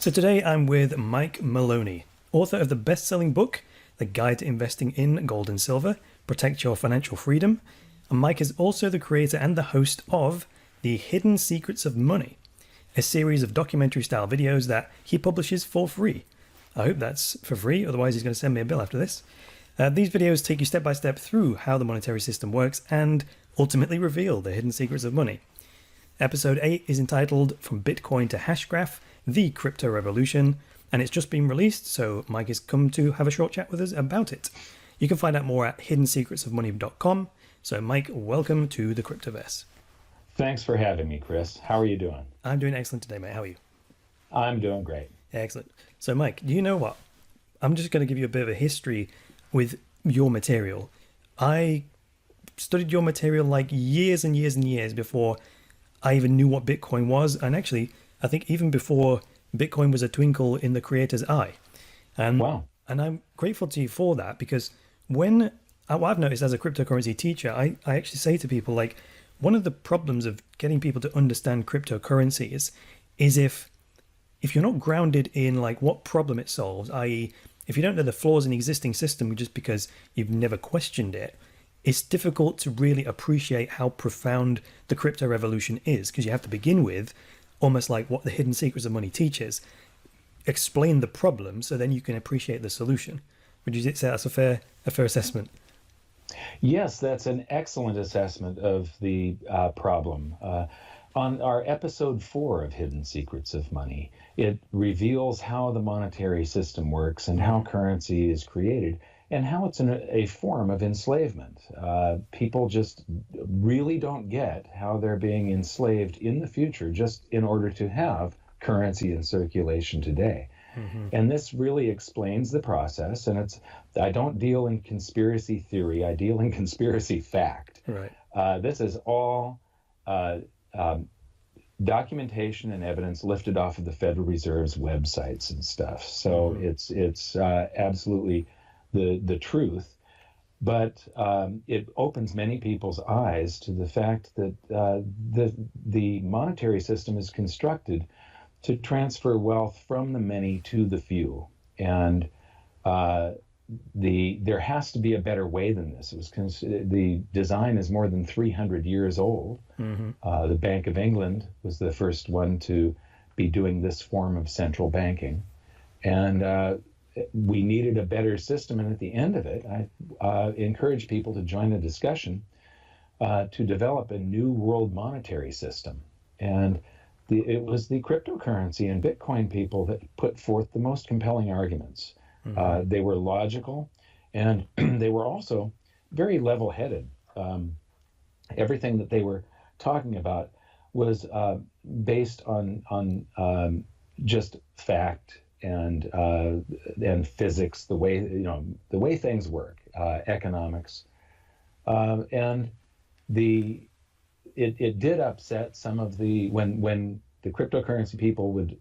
So today I'm with Mike Maloney, author of the best-selling book, The Guide to Investing in Gold and Silver, Protect Your Financial Freedom. And Mike is also the creator and the host of The Hidden Secrets of Money, a series of documentary-style videos that he publishes for free. I hope that's for free, otherwise he's going to send me a bill after this. These videos take you step-by-step through how the monetary system works and ultimately reveal the hidden secrets of money. Episode 8 is entitled From Bitcoin to Hashgraph, The Crypto Revolution, and it's just been released, so Mike has come to have a short chat with us about it. You can find out more at hiddensecretsofmoney.com. So Mike, welcome to the Cryptoverse. Thanks for having me, Chris. How are you doing? I'm doing excellent today, mate. How are you? I'm doing great. Excellent. So Mike, do you know what? I'm just going to give you a bit of a history with your material. I studied your material like years and years and years before I even knew what Bitcoin was. And actually, I think even before Bitcoin was a twinkle in the creator's eye. And, wow. And I'm grateful to you for that, because what I've noticed as a cryptocurrency teacher, I actually say to people, like, one of the problems of getting people to understand cryptocurrencies is if you're not grounded in like what problem it solves, i.e. if you don't know the flaws in the existing system just because you've never questioned it, it's difficult to really appreciate how profound the crypto revolution is, because you have to begin with almost like what the hidden secrets of money teaches, explain the problem so then you can appreciate the solution. Would you say that's a fair assessment? Yes, that's an excellent assessment of the problem. On our episode 4 of Hidden Secrets of Money, it reveals how the monetary system works and how currency is created and how it's a form of enslavement. People just really don't get how they're being enslaved in the future just in order to have currency in circulation today. Mm-hmm. And this really explains the process. And I don't deal in conspiracy theory, I deal in conspiracy fact. Right. This is all documentation and evidence lifted off of the Federal Reserve's websites and stuff. So it's absolutely the truth. But it opens many people's eyes to the fact that the monetary system is constructed to transfer wealth from the many to the few. And there has to be a better way than this. The design is more than 300 years old. Mm-hmm. The Bank of England was the first one to be doing this form of central banking. And we needed a better system. And at the end of it, I encourage people to join a discussion to develop a new world monetary system. And it was the cryptocurrency and Bitcoin people that put forth the most compelling arguments. Mm-hmm. They were logical, and they were also very level-headed. Everything that they were talking about was based on just fact and physics, the way things work, economics, and it did upset some of when the cryptocurrency people would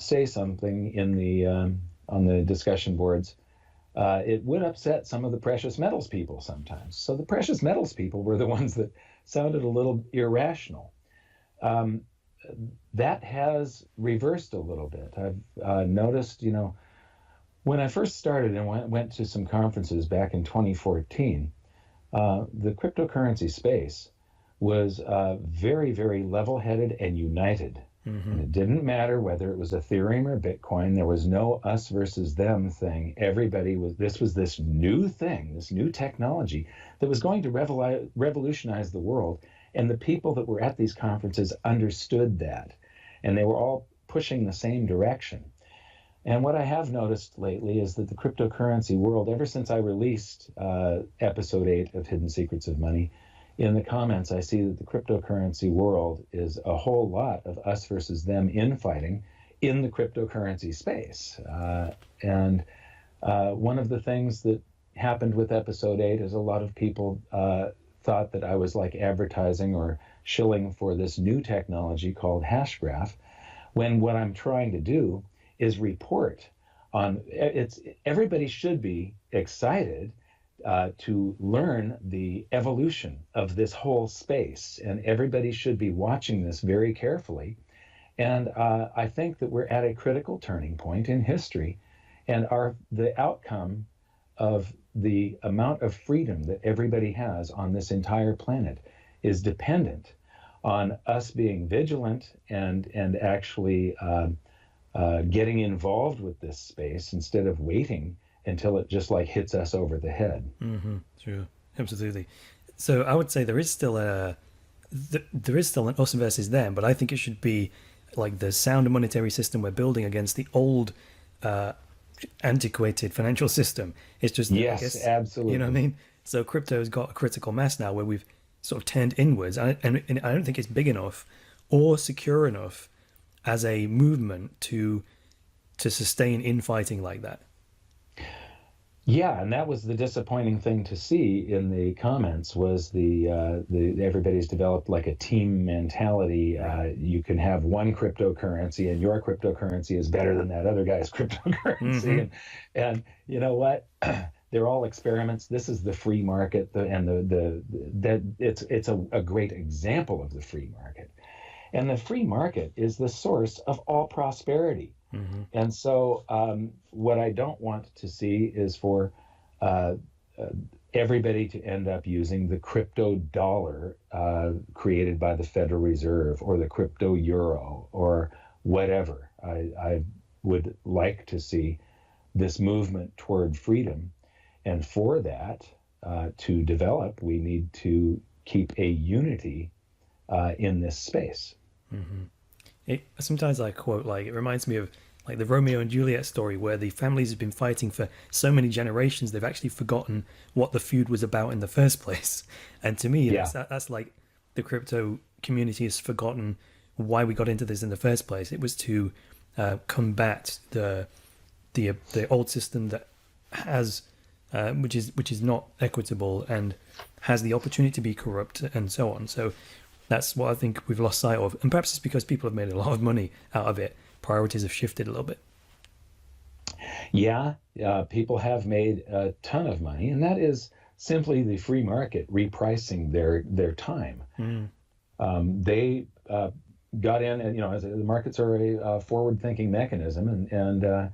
say something on the discussion boards, it would upset some of the precious metals people sometimes. So the precious metals people were the ones that sounded a little irrational. That has reversed a little bit. I've noticed, when I first started and went to some conferences back in 2014, the cryptocurrency space was very, very level-headed and united. Mm-hmm. And it didn't matter whether it was Ethereum or Bitcoin. There was no us versus them thing. This was this new thing, this new technology that was going to revolutionize the world. And the people that were at these conferences understood that. And they were all pushing the same direction. And what I have noticed lately is that the cryptocurrency world, ever since I released episode 8 of Hidden Secrets of Money, in the comments, I see that the cryptocurrency world is a whole lot of us versus them infighting in the cryptocurrency space. And one of the things that happened with episode 8 is a lot of people thought that I was like advertising or shilling for this new technology called Hashgraph, when what I'm trying to do is report on everybody should be excited to learn the evolution of this whole space, and everybody should be watching this very carefully And I think that we're at a critical turning point in history, and the outcome of the amount of freedom that everybody has on this entire planet is dependent on us being vigilant and actually getting involved with this space instead of waiting until it just like hits us over the head. Sure, absolutely. So I would say there is still there is still an us versus them, but I think it should be like the sound monetary system we're building against the old, antiquated financial system. It's just, I Yes, guess, absolutely. you know what I mean? So crypto's got a critical mass now where we've sort of turned inwards, and I don't think it's big enough or secure enough as a movement to sustain infighting like that. Yeah, and that was the disappointing thing to see in the comments was the everybody's developed like a team mentality. You can have one cryptocurrency, and your cryptocurrency is better than that other guy's cryptocurrency, and you know what? They're all experiments. This is the free market, and the that it's a great example of the free market, and the free market is the source of all prosperity. And so, what I don't want to see is for uh, uh, everybody to end up using the crypto dollar created by the Federal Reserve or the crypto euro or whatever. I would like to see this movement toward freedom. And for that to develop, we need to keep a unity in this space. Sometimes I quote, like, it reminds me of like the Romeo and Juliet story where the families have been fighting for so many generations they've actually forgotten what the feud was about in the first place. And to me, Yeah. that's like the crypto community has forgotten why we got into this in the first place. It was to combat the old system that has which is not equitable and has the opportunity to be corrupt and so on. So that's what I think we've lost sight of, and perhaps it's because people have made a lot of money out of it. Priorities have shifted a little bit. Yeah, people have made a ton of money, and that is simply the free market repricing their time. They got in, and as the markets are a forward-thinking mechanism, and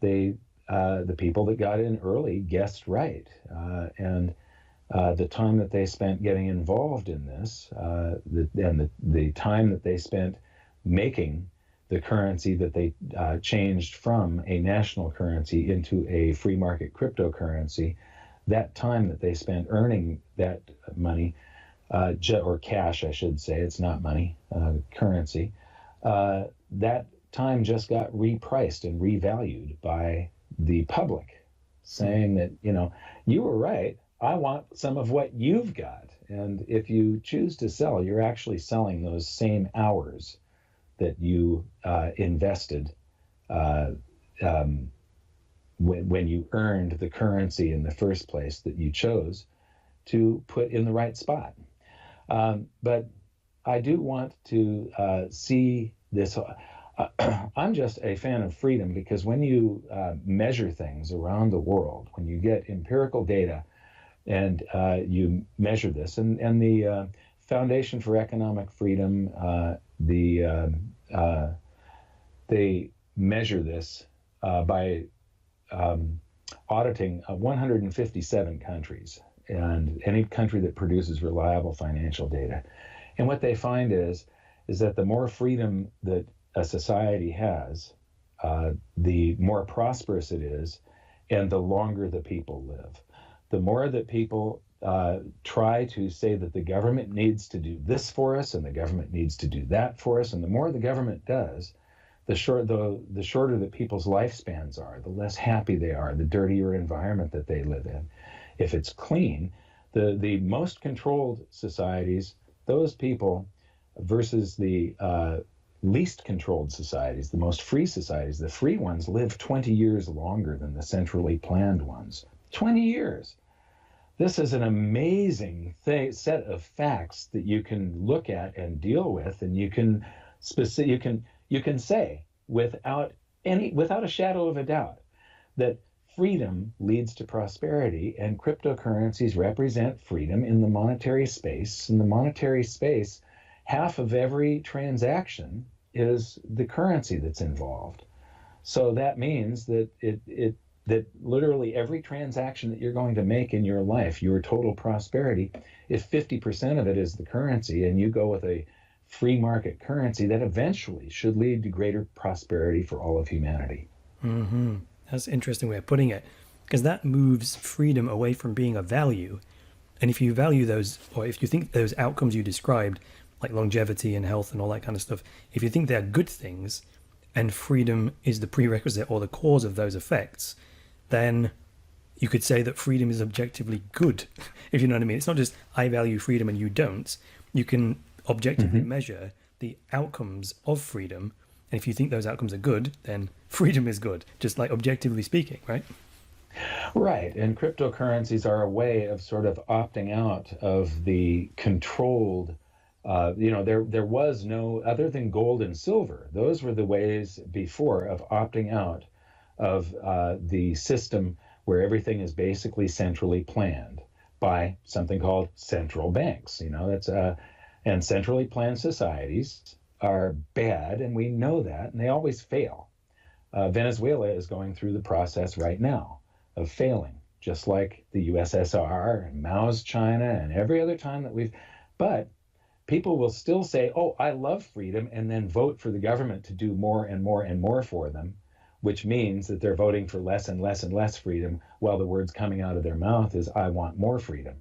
they the people that got in early guessed right, and the time that they spent getting involved in this, the time that they spent making the currency that they changed from a national currency into a free market cryptocurrency, that time that they spent earning that money, or cash, I should say, it's not money, currency, that time just got repriced and revalued by the public, saying that, you were right. I want some of what you've got. And if you choose to sell, you're actually selling those same hours that you invested when you earned the currency in the first place that you chose to put in the right spot. But I do want to see this. I'm just a fan of freedom because when you measure things around the world, when you get empirical data and you measure this, and the Foundation for Economic Freedom, they measure this by auditing 157 countries and any country that produces reliable financial data. And what they find is that the more freedom that a society has, the more prosperous it is, and the longer the people live. The more that people try to say that the government needs to do this for us and the government needs to do that for us, and the more the government does, the shorter that people's lifespans are, the less happy they are, the dirtier environment that they live in. If it's clean, the most controlled societies, those people versus the least controlled societies, the most free societies, the free ones live 20 years longer than the centrally planned ones. 20 years. This is an amazing set of facts that you can look at and deal with, and you can say without a shadow of a doubt that freedom leads to prosperity, and cryptocurrencies represent freedom in the monetary space. In the monetary space, half of every transaction is the currency that's involved. So that means that that literally every transaction that you're going to make in your life, your total prosperity, if 50% of it is the currency and you go with a free market currency, that eventually should lead to greater prosperity for all of humanity. That's an interesting way of putting it, because that moves freedom away from being a value. And if you value those, or if you think those outcomes you described, like longevity and health and all that kind of stuff, if you think they're good things and freedom is the prerequisite or the cause of those effects, then you could say that freedom is objectively good, if you know what I mean. It's not just I value freedom and you don't. You can objectively measure the outcomes of freedom. And if you think those outcomes are good, then freedom is good, just like objectively speaking, right? Right. And cryptocurrencies are a way of sort of opting out of the controlled, there was no, other than gold and silver, those were the ways before of opting out of the system where everything is basically centrally planned by something called central banks. And centrally planned societies are bad, and we know that, and they always fail. Venezuela is going through the process right now of failing, just like the USSR and Mao's China and every other time that but people will still say, oh, I love freedom, and then vote for the government to do more and more and more for them, which means that they're voting for less and less and less freedom, while the words coming out of their mouth is, I want more freedom.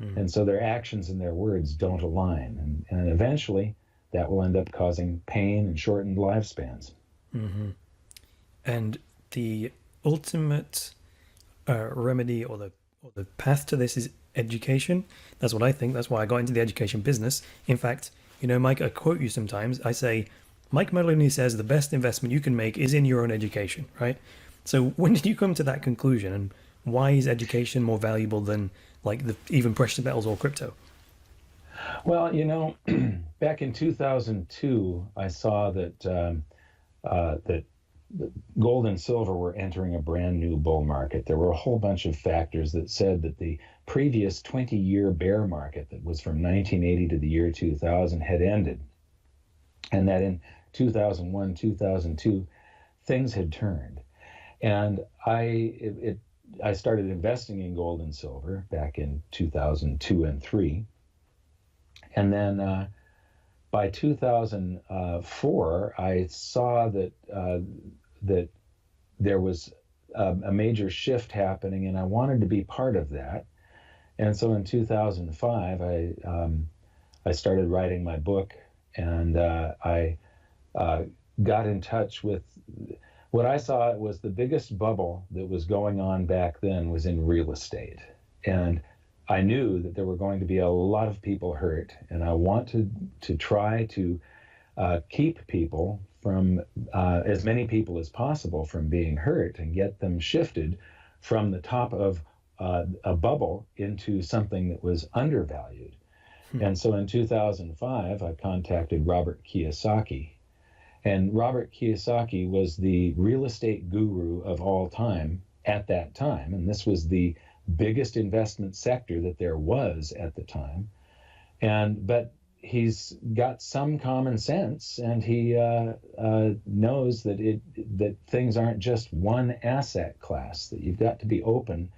And so their actions and their words don't align. And eventually that will end up causing pain and shortened lifespans. And the ultimate remedy or the path to this is education. That's what I think. That's why I got into the education business. In fact, Mike, I quote you sometimes. I say, Mike Maloney says the best investment you can make is in your own education, right? So when did you come to that conclusion, and why is education more valuable than like even precious metals or crypto? Well, back in 2002, I saw that that gold and silver were entering a brand new bull market. There were a whole bunch of factors that said that the previous 20-year bear market that was from 1980 to the year 2000 had ended, and that in 2001, 2002, things had turned. And I started investing in gold and silver back in 2002 and 3. And then by 2004, I saw that that there was a major shift happening, and I wanted to be part of that. And so in 2005, I started writing my book, and I got in touch with what I saw was the biggest bubble that was going on back then was in real estate. And I knew that there were going to be a lot of people hurt, and I wanted to try to keep people from, as many people as possible from being hurt, and get them shifted from the top of a bubble into something that was undervalued. And so in 2005, I contacted Robert Kiyosaki. And Robert Kiyosaki was the real estate guru of all time at that time. And this was the biggest investment sector that there was at the time. But he's got some common sense, and he knows that things aren't just one asset class, that you've got to be open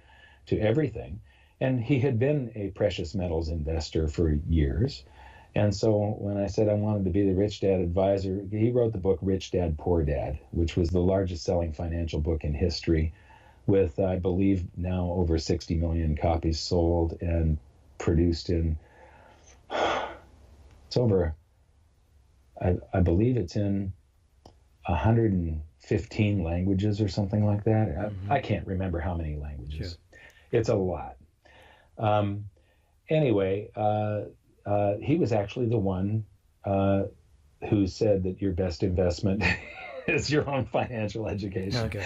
to everything. And he had been a precious metals investor for years. And so when I said I wanted to be the Rich Dad advisor, he wrote the book Rich Dad, Poor Dad, which was the largest selling financial book in history, with, I believe, now over 60 million copies sold and produced in, it's over, I believe it's in 115 languages or something like that. I can't remember how many languages. Sure. It's a lot. Anyway, he was actually the one who said that your best investment is your own financial education. Okay.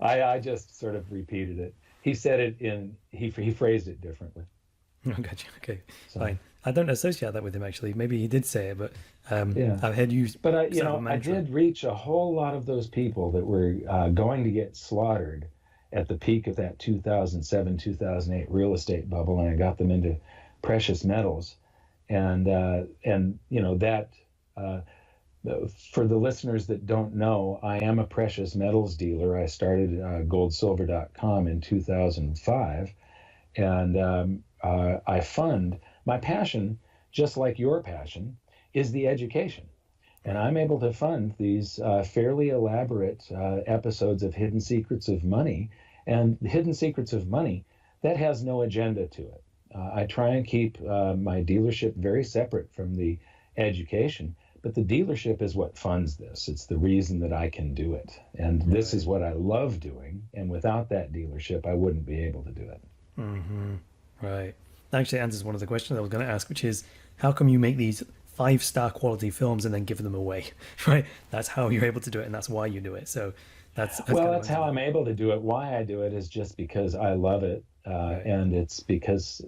I just sort of repeated it. He said it he phrased it differently. Oh, gotcha. Okay, so, fine. I don't associate that with him, actually. Maybe he did say it, but I've had you. But I did reach a whole lot of those people that were going to get slaughtered at the peak of that 2007, 2008 real estate bubble, and I got them into precious metals, and that for the listeners that don't know, I am a precious metals dealer. I started goldsilver.com in 2005, and I fund my passion, just like your passion, is the education. And I'm able to fund these fairly elaborate episodes of Hidden Secrets of Money. And Hidden Secrets of Money, that has no agenda to it. I try and keep my dealership very separate from the education, but the dealership is what funds this. It's the reason that I can do it. And this is what I love doing. And without that dealership, I wouldn't be able to do it. Mm-hmm. Right. That actually answers one of the questions I was going to ask, which is, how come you make these 5-star quality films and then give them away? Right. That's how you're able to do it, and that's why you do it. So that's well, that's how I'm able to do it. Why I do it is just because I love it. And it's because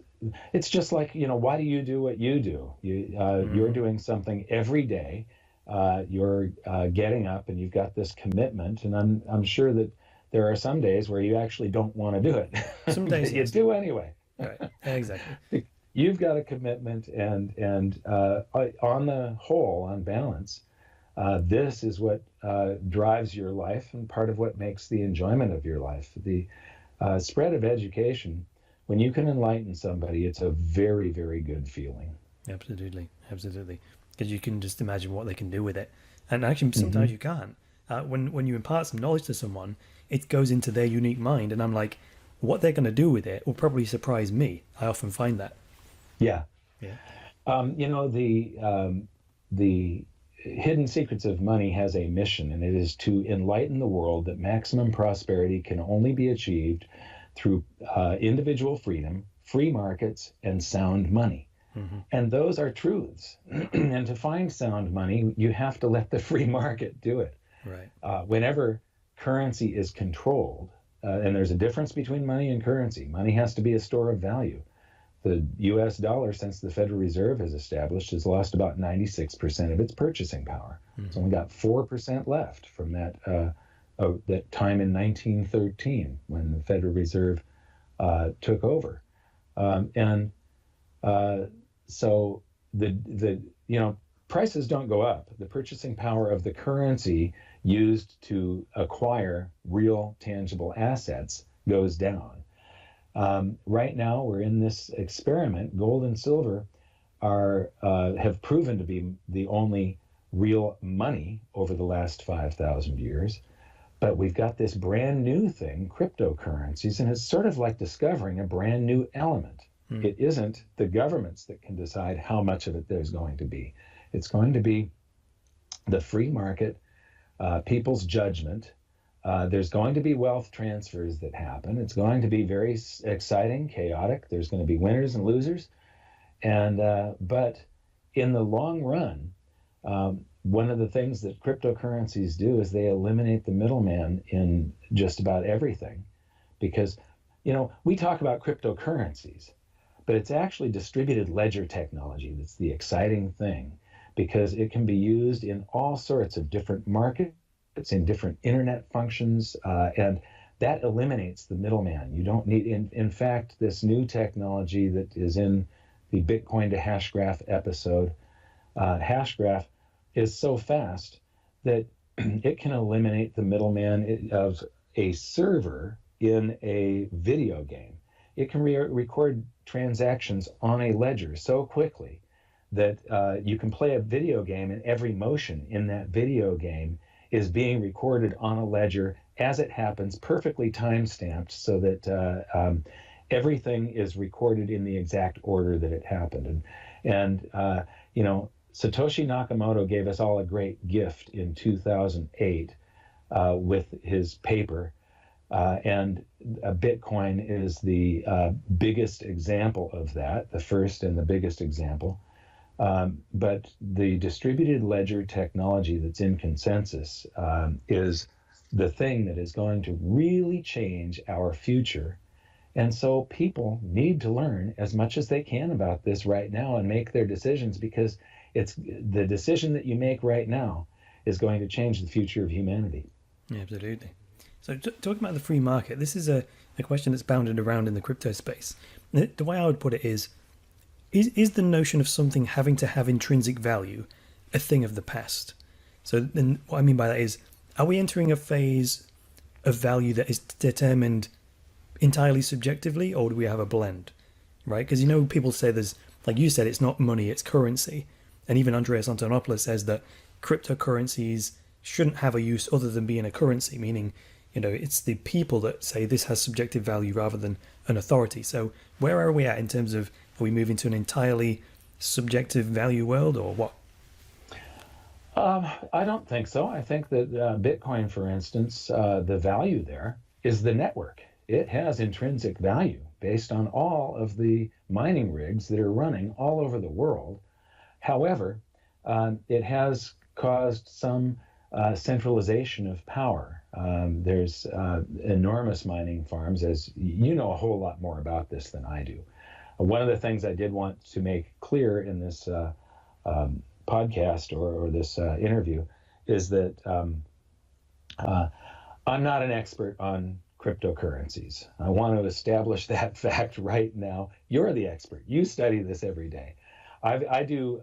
it's just like, why do you do what you do? You're doing something every day. You're getting up and you've got this commitment. And I'm sure that there are some days where you actually don't want to do it. Some days you do anyway. Right. Exactly. You've got a commitment, and on the whole, on balance, this is what drives your life and part of what makes the enjoyment of your life. The spread of education, when you can enlighten somebody, it's a very, very good feeling. Absolutely. Because you can just imagine what they can do with it. And actually, sometimes you can't. When you impart some knowledge to someone, it goes into their unique mind. And I'm like, what they're going to do with it will probably surprise me. I often find that. Yeah. The Hidden Secrets of Money has a mission, and it is to enlighten the world that maximum prosperity can only be achieved through individual freedom, free markets, and sound money. And those are truths. And to find sound money, you have to let the free market do it. Right. Whenever currency is controlled, and there's a difference between money and currency. Money has to be a store of value. The U.S. dollar, since the Federal Reserve has established, has lost about 96% of its purchasing power. It's only got 4% left from that time in 1913 when the Federal Reserve took over. So prices don't go up. The purchasing power of the currency used to acquire real tangible assets goes down. Right now, we're in this experiment. Gold and silver have proven to be the only real money over the last 5,000 years. But we've got this brand new thing, cryptocurrencies, and it's sort of like discovering a brand new element. It isn't the governments that can decide how much of it there's going to be. It's going to be the free market, people's judgment. There's going to be wealth transfers that happen. It's going to be very exciting, chaotic. There's going to be winners and losers. But in the long run, one of the things that cryptocurrencies do is they eliminate the middleman in just about everything. Because, we talk about cryptocurrencies, but it's actually distributed ledger technology that's the exciting thing, because it can be used in all sorts of different markets. It's in different internet functions, and that eliminates the middleman. You don't need, in fact, this new technology that is in the Bitcoin to Hashgraph episode. Hashgraph is so fast that it can eliminate the middleman of a server in a video game. It can record transactions on a ledger so quickly that you can play a video game, and every motion in that video game is being recorded on a ledger as it happens, perfectly time-stamped, so that everything is recorded in the exact order that it happened. And Satoshi Nakamoto gave us all a great gift in 2008 with his paper, and Bitcoin is the biggest example of that, the first and the biggest example. But the distributed ledger technology that's in consensus is the thing that is going to really change our future. And so people need to learn as much as they can about this right now and make their decisions, because it's the decision that you make right now is going to change the future of humanity. Yeah, absolutely. So talking about the free market, this is a question that's bounded around in the crypto space. The way I would put it is the notion of something having to have intrinsic value a thing of the past? So then what I mean by that is, are we entering a phase of value that is determined entirely subjectively, or do we have a blend? Right? Because people say there's, like you said, it's not money, it's currency. And even Andreas Antonopoulos says that cryptocurrencies shouldn't have a use other than being a currency, meaning, it's the people that say this has subjective value rather than an authority. So where are we at in terms of, are we moving to an entirely subjective value world, or what? I don't think so. I think that Bitcoin, for instance, the value there is the network. It has intrinsic value based on all of the mining rigs that are running all over the world. However, it has caused some centralization of power. There's enormous mining farms, as you know a whole lot more about this than I do. One of the things I did want to make clear in this podcast or this interview is that I'm not an expert on cryptocurrencies. I want to establish that fact right now. You're the expert. You study this every day. I do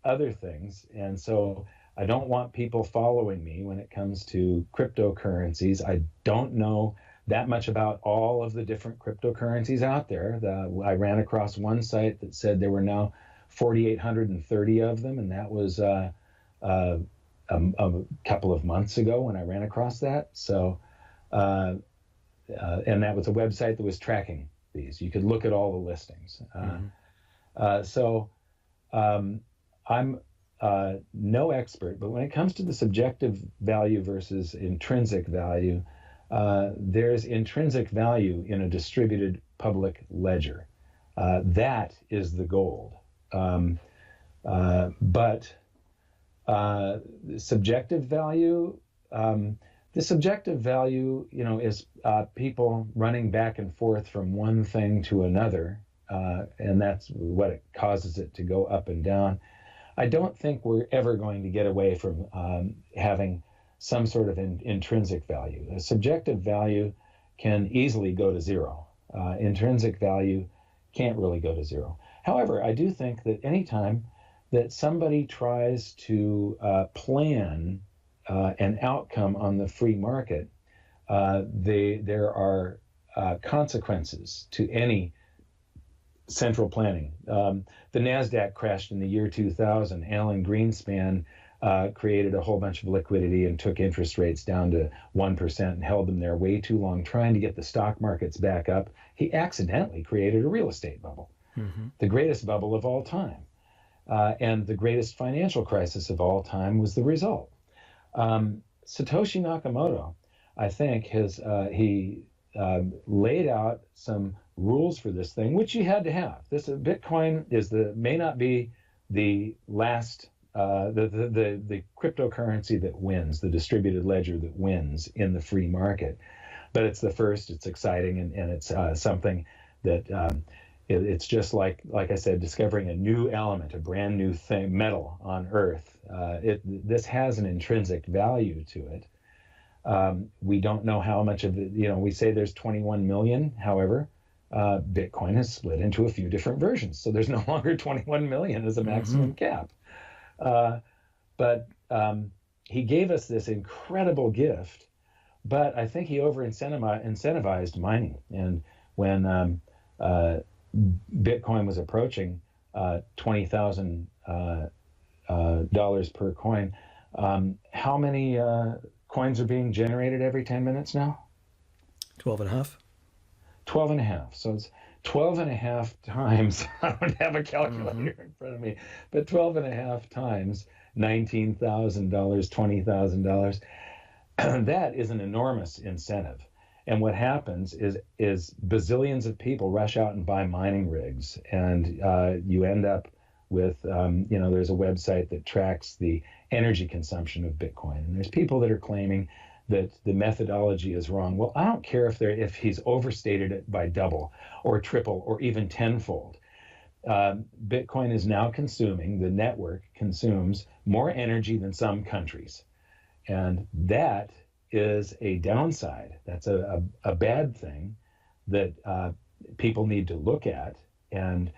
other things, and so I don't want people following me when it comes to cryptocurrencies. I don't know that much about all of the different cryptocurrencies out there. I ran across one site that said there were now 4,830 of them, and that was a couple of months ago when I ran across that. So, and that was a website that was tracking these. You could look at all the listings. I'm no expert, but when it comes to the subjective value versus intrinsic value, there's intrinsic value in a distributed public ledger. That is the gold. But subjective value, the subjective value, is people running back and forth from one thing to another, and that's what it causes it to go up and down. I don't think we're ever going to get away from having some sort of intrinsic value. A subjective value can easily go to zero. Intrinsic value can't really go to zero. However, I do think that anytime that somebody tries to plan an outcome on the free market, there are consequences to any central planning. The NASDAQ crashed in the year 2000. Alan Greenspan created a whole bunch of liquidity and took interest rates down to 1% and held them there way too long, trying to get the stock markets back up. He accidentally created a real estate bubble, the greatest bubble of all time. And the greatest financial crisis of all time was the result. Satoshi Nakamoto, I think, laid out some rules for this thing, which you had to have. Bitcoin may not be the last, the cryptocurrency that wins, the distributed ledger that wins in the free market, but it's the first. It's exciting, and it's something that it's just like I said, discovering a new element, a brand new thing, metal on Earth. This has an intrinsic value to it. We don't know how much of it, we say there's 21 million. However, Bitcoin has split into a few different versions. So there's no longer 21 million as a maximum cap. But he gave us this incredible gift, but I think he incentivized mining. And when Bitcoin was approaching $20,000 per coin, how many coins are being generated every 10 minutes now? 12 and a half. 12 and a half. So it's 12 and a half times, I don't have a calculator in front of me, but 12 and a half times $19,000, $20,000. That is an enormous incentive. And what happens is bazillions of people rush out and buy mining rigs, and you end up with, there's a website that tracks the energy consumption of Bitcoin. And there's people that are claiming that the methodology is wrong. Well, I don't care if he's overstated it by double or triple or even tenfold. Bitcoin is now the network consumes more energy than some countries. And that is a downside. That's a bad thing that people need to look at. And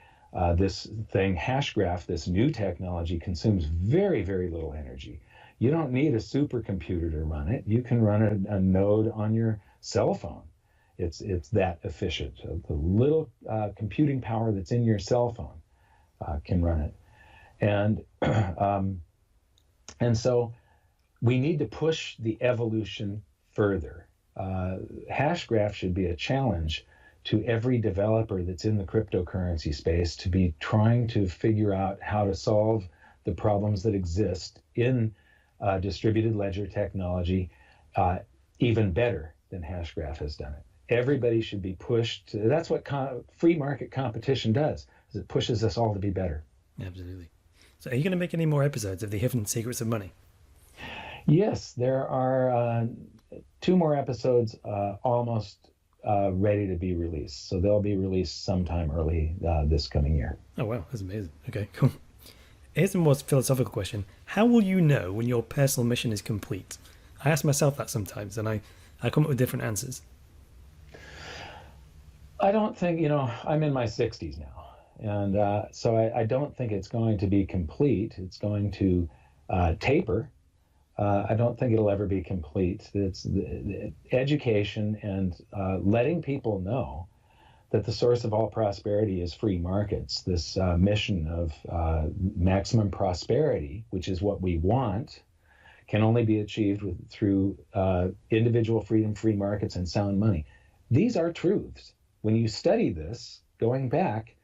this thing, Hashgraph, this new technology, consumes very, very little energy. You don't need a supercomputer to run it. You can run a node on your cell phone. It's that efficient. The little computing power that's in your cell phone can run it. And and so we need to push the evolution further. Hashgraph should be a challenge to every developer that's in the cryptocurrency space to be trying to figure out how to solve the problems that exist in distributed ledger technology even better than Hashgraph has done it. Everybody should be pushed. That's what free market competition does, is it pushes us all to be better. Absolutely. So are you going to make any more episodes of the Hidden Secrets of Money? Yes, there are 2 more episodes almost ready to be released. So they'll be released sometime early this coming year. Oh, wow. That's amazing. Okay, cool. Here's a more philosophical question. How will you know when your personal mission is complete? I ask myself that sometimes, and I come up with different answers. I don't think, I'm in my 60s now. And so I don't think it's going to be complete. It's going to taper. I don't think it'll ever be complete. It's the education and letting people know that the source of all prosperity is free markets. This mission of maximum prosperity, which is what we want, can only be achieved through individual freedom, free markets, and sound money. These are truths. When you study this, going back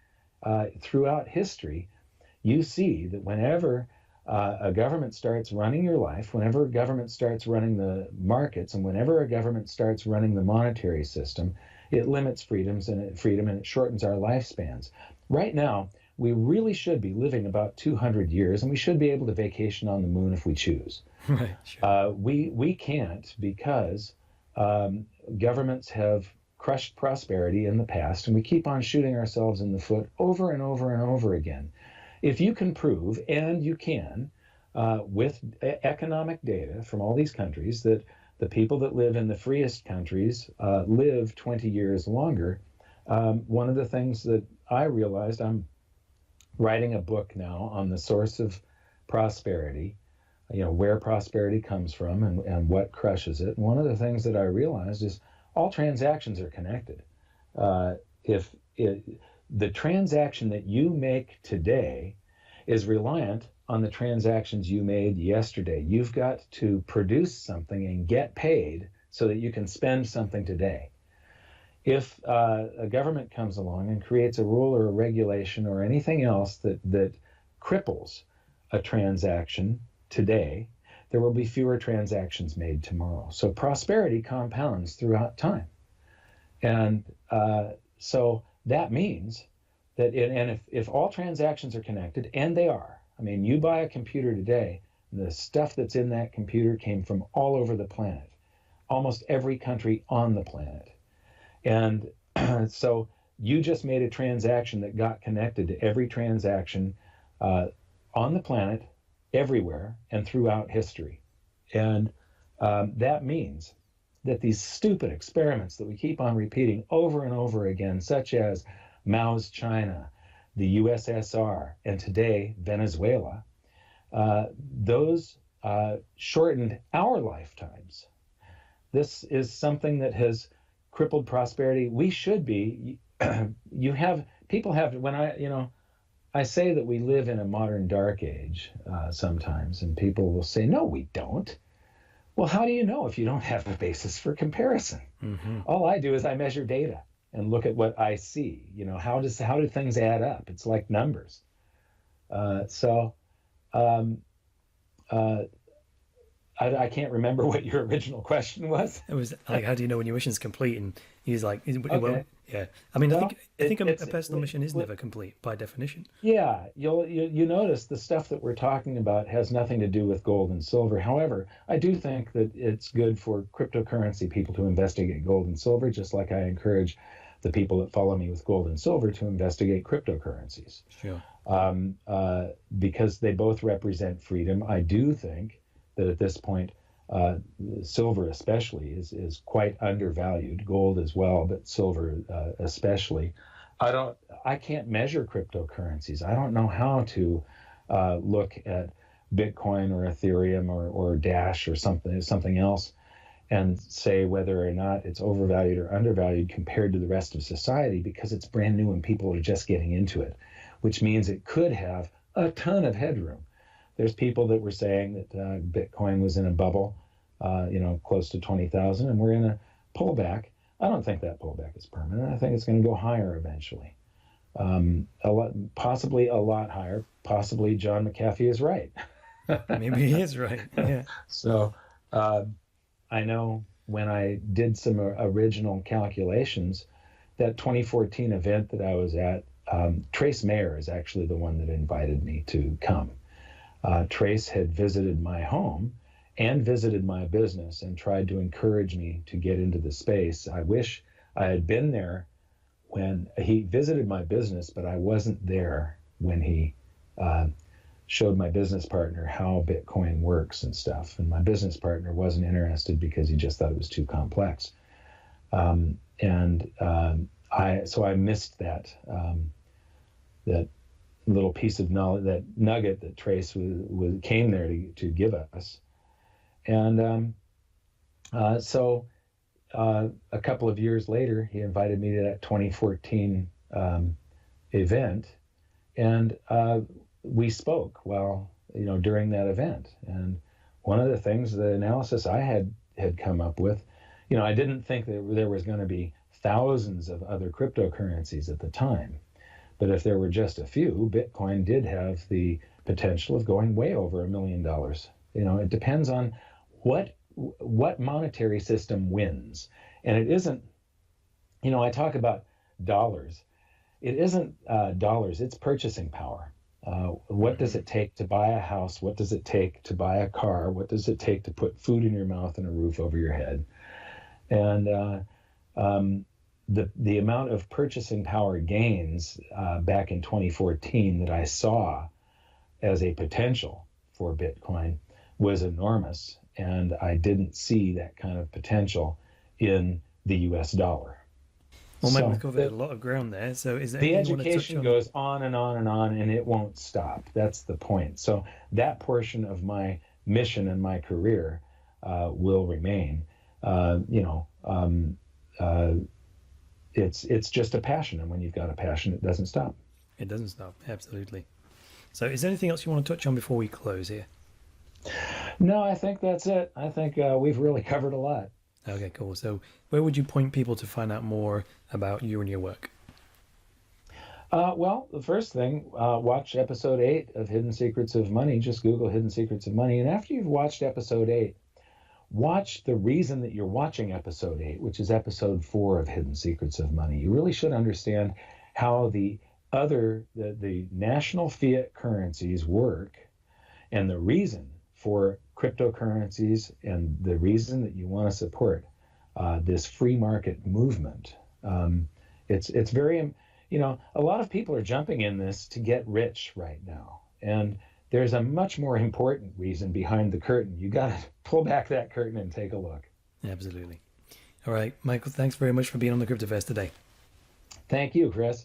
throughout history, you see that whenever a government starts running your life, whenever a government starts running the markets, and whenever a government starts running the monetary system, it limits freedom and it shortens our lifespans. Right now, we really should be living about 200 years, and we should be able to vacation on the moon if we choose. Right, sure. We can't because governments have crushed prosperity in the past, and we keep on shooting ourselves in the foot over and over and over again. If you can prove, and you can, with economic data from all these countries, that the people that live in the freest countries live 20 years longer, one of the things that I realized, I'm writing a book now on the source of prosperity, where prosperity comes from and what crushes it. And one of the things that I realized is all transactions are connected. The transaction that you make today is reliant on the transactions you made yesterday. You've got to produce something and get paid so that you can spend something today. If a government comes along and creates a rule or a regulation or anything else that cripples a transaction today, there will be fewer transactions made tomorrow. So prosperity compounds throughout time. And so that means that, if all transactions are connected, and they are, I mean, you buy a computer today, the stuff that's in that computer came from all over the planet, almost every country on the planet. And so you just made a transaction that got connected to every transaction on the planet, everywhere, and throughout history. And that means that these stupid experiments that we keep on repeating over and over again, such as Mao's China, the USSR, and today Venezuela, those shortened our lifetimes. This is something that has crippled prosperity. We should be, people have, when I say that we live in a modern dark age sometimes, and people will say, no, we don't. Well, how do you know if you don't have a basis for comparison? Mm-hmm. All I do is I measure data and look at what I see. How do things add up? It's like numbers. I can't remember what your original question was. It was like, how do you know when your mission's complete? And he's like, okay. Well, yeah. I mean, I think a personal mission is never complete by definition. Yeah, you notice the stuff that we're talking about has nothing to do with gold and silver. However, I do think that it's good for cryptocurrency people to investigate gold and silver, just like I encourage the people that follow me with gold and silver to investigate cryptocurrencies. Sure. Because they both represent freedom. I do think that at this point, silver especially is quite undervalued, gold as well, but silver especially. I can't measure cryptocurrencies. I don't know how to look at Bitcoin or Ethereum or Dash or something else, and say whether or not it's overvalued or undervalued compared to the rest of society, because it's brand new and people are just getting into it, which means it could have a ton of headroom. There's people that were saying that Bitcoin was in a bubble, close to 20,000, and we're in a pullback. I don't think that pullback is permanent. I think it's going to go higher eventually. Possibly a lot higher. Possibly John McAfee is right. Maybe he is right. Yeah. So I know when I did some original calculations, that 2014 event that I was at, Trace Mayer is actually the one that invited me to come. Trace had visited my home and visited my business and tried to encourage me to get into the space. I wish I had been there when he visited my business, but I wasn't there when he showed my business partner how Bitcoin works and stuff. And my business partner wasn't interested because he just thought it was too complex. So I missed that little piece of knowledge, that nugget that Trace came there to give us. And so a couple of years later, he invited me to that 2014 event, and we spoke during that event. And one of the things, the analysis I had come up with, I didn't think that there was going to be thousands of other cryptocurrencies at the time. But if there were just a few, Bitcoin did have the potential of going way over $1 million. It depends on what monetary system wins. And it isn't, I talk about dollars. It isn't dollars, it's purchasing power. What does it take to buy a house? What does it take to buy a car? What does it take to put food in your mouth and a roof over your head? And the amount of purchasing power gains back in 2014 that I saw as a potential for Bitcoin was enormous. And I didn't see that kind of potential in the US dollar. Well, Mike, we've covered a lot of ground there. So is there the anything you want to touch education on? goes on and on and on, and it won't stop. That's the point. So that portion of my mission and my career will remain. It's just a passion, and when you've got a passion, it doesn't stop. It doesn't stop, absolutely. So is there anything else you want to touch on before we close here? No, I think that's it. I think we've really covered a lot. Okay, cool. So where would you point people to find out more about you and your work? Well, the first thing, watch episode 8 of Hidden Secrets of Money. Just Google Hidden Secrets of Money. And after you've watched episode 8, watch the reason that you're watching episode 8, which is episode 4 of Hidden Secrets of Money. You really should understand how the national fiat currencies work, and the reason for cryptocurrencies, and the reason that you want to support this free market movement. It's very, a lot of people are jumping in this to get rich right now. And there's a much more important reason behind the curtain. You got to pull back that curtain and take a look. Absolutely. All right, Michael, thanks very much for being on the Cryptoverse today. Thank you, Chris.